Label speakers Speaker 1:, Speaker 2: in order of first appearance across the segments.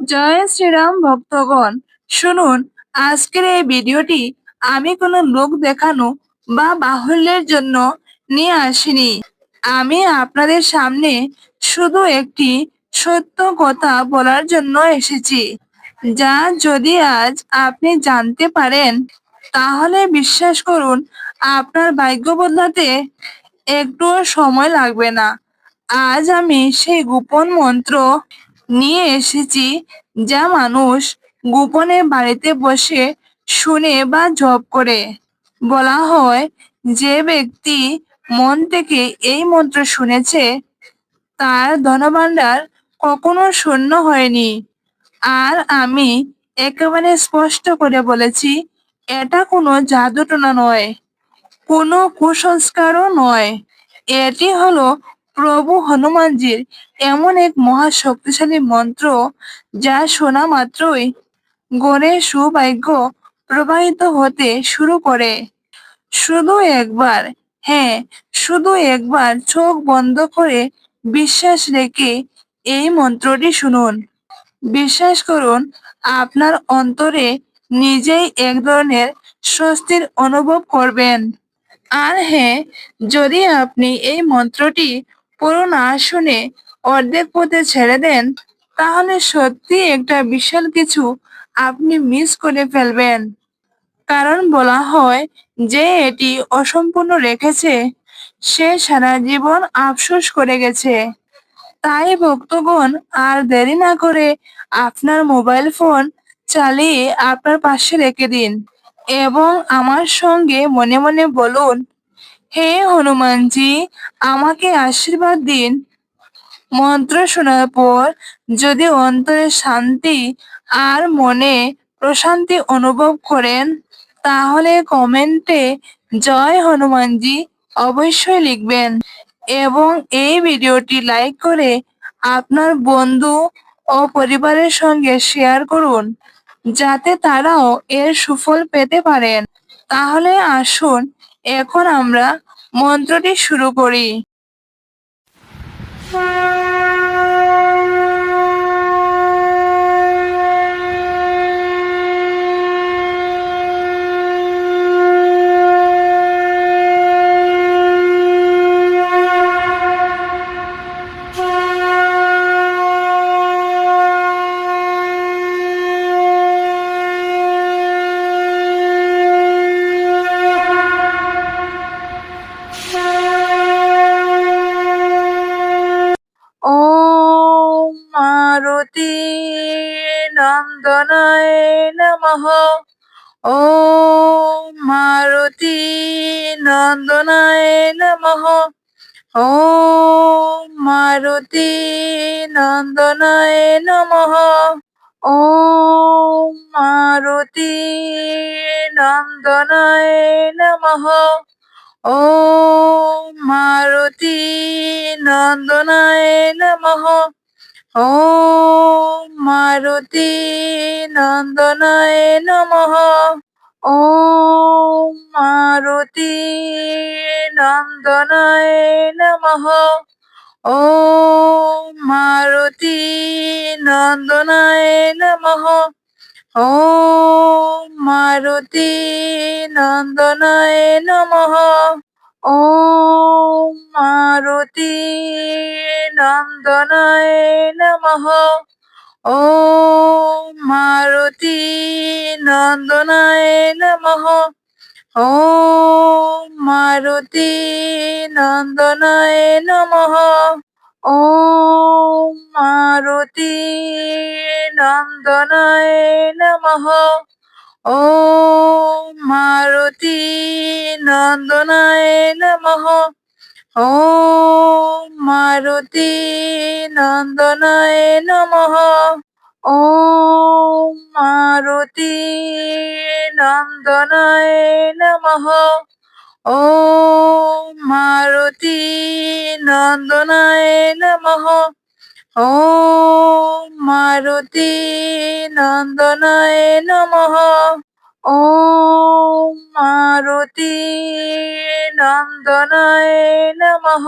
Speaker 1: জয় শ্রীরাম ভক্তগণ, শুনুন। আজকের এই ভিডিওটি আমি কোনো লোক দেখানো বা বাহুল্যের জন্য নিয়ে আসিনি। আমি আপনাদের সামনে শুধু একটি সত্য কথা বলার জন্য এসেছি, যা যদি আজ আপনি জানতে পারেন, তাহলে বিশ্বাস করুন, আপনার ভাগ্য বদলাতে একটুও সময় লাগবে না। আজ আমি সেই গোপন মন্ত্র নিয়ে এসেছি, যা মানুষ গোপনে বাড়িতে বসে শুনে বা জপ করে। বলা হয়, যে ব্যক্তি মন থেকে এই মন্ত্র শুনেছে, তার ধনভাণ্ডার কখনো শূন্য হয়নি। আর আমি একেবারে স্পষ্ট করে বলেছি, এটা কোনো জাদুটোনা নয়, কোনো কুসংস্কারও নয়। এটি হলো প্রভু হনুমানজির এমন এক মহা শক্তিশালী মন্ত্র, যা শোনা মাত্রই গড়ে সৌভাগ্য প্রবাহিত হতে শুরু করে। শুধু একবার, হ্যাঁ, শুধু একবার চোখ বন্ধ করে বিশ্বাস রেখে এই মন্ত্রটি শুনুন। বিশ্বাস করুন, আপনার অন্তরে নিজেই এক ধরনের স্বস্তির অনুভব করবেন। আর হ্যাঁ, যদি আপনি এই মন্ত্রটি পুরো না শুনে অর্ধেক পথে ছেড়ে দেন, তাহলে সত্যি একটা বিশাল কিছু আপনি মিস করে ফেলবেন। কারণ বলা হয়, যে এটি অসম্পূর্ণ রেখেছে, সে সারা জীবন আফসোস করে গেছে। তাই ভক্তগণ, আর দেরি না করে আপনার মোবাইল ফোন চালিয়ে আপনার পাশে রেখে দিন এবং আমার সঙ্গে মনে মনে বলুন, হে হনুমানজি, আমাকে আশীর্বাদ দিন। মন্ত্র শোনার পর যদি অন্তরে শান্তি আর মনে প্রশান্তি অনুভব করেন, তাহলে কমেন্টে জয় হনুমানজি অবশ্যই লিখবেন এবং এই ভিডিওটি লাইক করে আপনার বন্ধু ও পরিবারের সঙ্গে শেয়ার করুন, যাতে তারাও এর সুফল পেতে পারেন। তাহলে আসুন, এখন আমরা মন্ত্রটি শুরু করি। ওম মারুতি নন্দনায় নমঃ। ওম মারুতি নন্দনায় নমঃ। ওম মারুতি নন্দনায় নমঃ। ওম মারুতি নন্দনায় নমঃ। ওম মারুতি নন্দনায় নমঃ। ওম মারুতি নন্দনায় নমঃ। ওম মারুতি নন্দনায় নমঃ। ওম মারুতি নন্দনায় নমঃ। ওম মারুতি নন্দনায় নমঃ। ওম মারুতি নন্দনায় নমঃ। ওম মারুতি নন্দনায় নমঃ। ওম মারুতি নন্দনায় নমঃ। ওম মারুতি নন্দনায় নমঃ। ওম মারুতি নন্দনায় নমঃ। ওম মারুতি নন্দনায় নমঃ। ওম মারুতি নন্দনায় নমঃ। ওম মারুতি নন্দনায় নমঃ। ওম মারুতি নন্দনায় নমঃ। ওম মারুতি নন্দনায় নমঃ।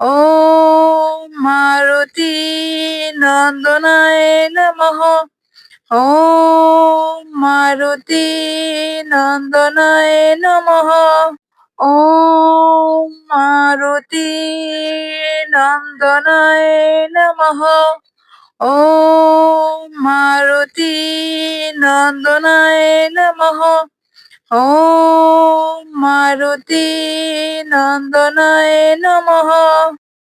Speaker 1: ॐ मारुति नन्दनाय नमः। ॐ मारुति नन्दनाय नमः। ॐ मारुति नन्दनाय नमः। ॐ मारुति नन्दनाय नमः। ॐ मारुति नन्दनाय नमः।